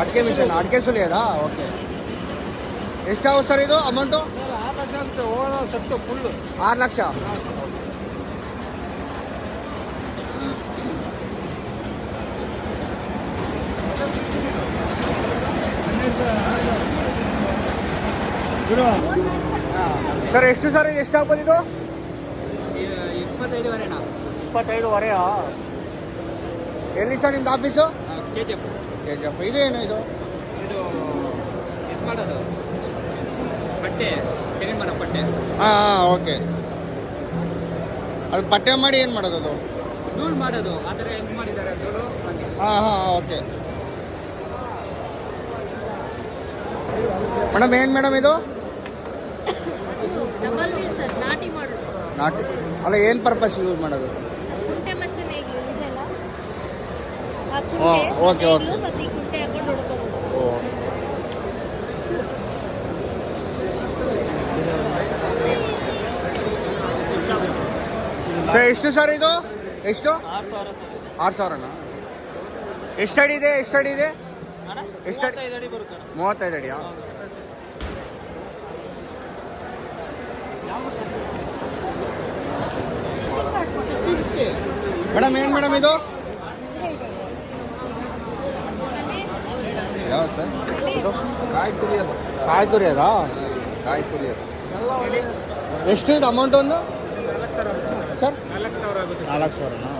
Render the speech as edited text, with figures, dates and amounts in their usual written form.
ಅಡಿಕೆ ಮಿಷನ್, ಅಡಿಕೆ ಸುಲಿಯೋದಾ? ಓಕೆ. ಎಷ್ಟಾಗುತ್ತೆ ಸರ್ ಇದು ಅಮೌಂಟು? 6 ಲಕ್ಷ ಅಂತೆ over set full. 6 lakh. Sir ಎಷ್ಟು ಸರ್ ಎಷ್ಟಾಗ್ಬೋದು ಇದು? 25,500. 25,500. ಎಲ್ಲಿ ಸರ್ ನಿಮ್ದು ಆಫೀಸು? KGF. KGF. ಇದು ಏನು ಇದು? ಇದು ಮಾಡೋದು ಪಟ್ಟೆ, ತೆಂಗಿನ ಮರ ಪಟ್ಟೆ. ಹಾಂ ಓಕೆ. ಅದು ಪಟ್ಟೆ ಮಾಡಿ ಏನು ಮಾಡೋದು ಅದು? ಧೂಳು ಮಾಡೋದು. ಆ ಥರ ಹೆಂಗೆ ಮಾಡಿದ್ದಾರೆ ಧೂಳು? ಹಾಂ ಓಕೆ. ಮೇಡಮ್ ಏನು ಮೇಡಮ್ ಇದು? ಡಬಲ್ ವೀಲ್ ಸರ್, ನಾಟಿ ಮಾಡೋದು. ನಾಟಿ ಅಲ್ಲ, ಏನು ಪರ್ಪಸ್ ಯೂಸ್ ಮಾಡೋದು? ಕುಂಟೆ ಮತ್ತು ನೇಗಿಲು ಇದೆಲ್ಲ. ಆ ಓಕೆ, ಕುಂಟೆ ಓಕೆ. ಮತ್ತು ಈ ಕುಂಟೆ ಹಾಕೊಂಡು ಹೊಡ್ಕೋಬೋದು. ಓ. ಎಷ್ಟು ಸರ್ ಇದು? ಎಷ್ಟು? 6,000 ಸರ್. 6,000ನಾ? ಎಷ್ಟು ಅಡಿ ಇದೆ? ಎಷ್ಟು ಅಡಿ ಇದೆ? ಎಷ್ಟು ಅಡಿ? 35 ಅಡಿ ಬರುತ್ತೆ. 35 ಅಡಿಯಾ? ಮೇಡಮ್ ಏನು ಮೇಡಮ್ ಇದು? ಯಾವ ಸರ್? ಕಾಯಿ ತುರಿಯೋದು. ಕಾಯಿ ತುರಿಯೋದಾ? ಕಾಯಿ ತುರಿಯೋದು. ಎಷ್ಟು ಇದು ಅಮೌಂಟ್ ಒಂದು? $4,000 ಸರ್ 4,000 ಆಗುತ್ತೆ. 4,000ನಾ?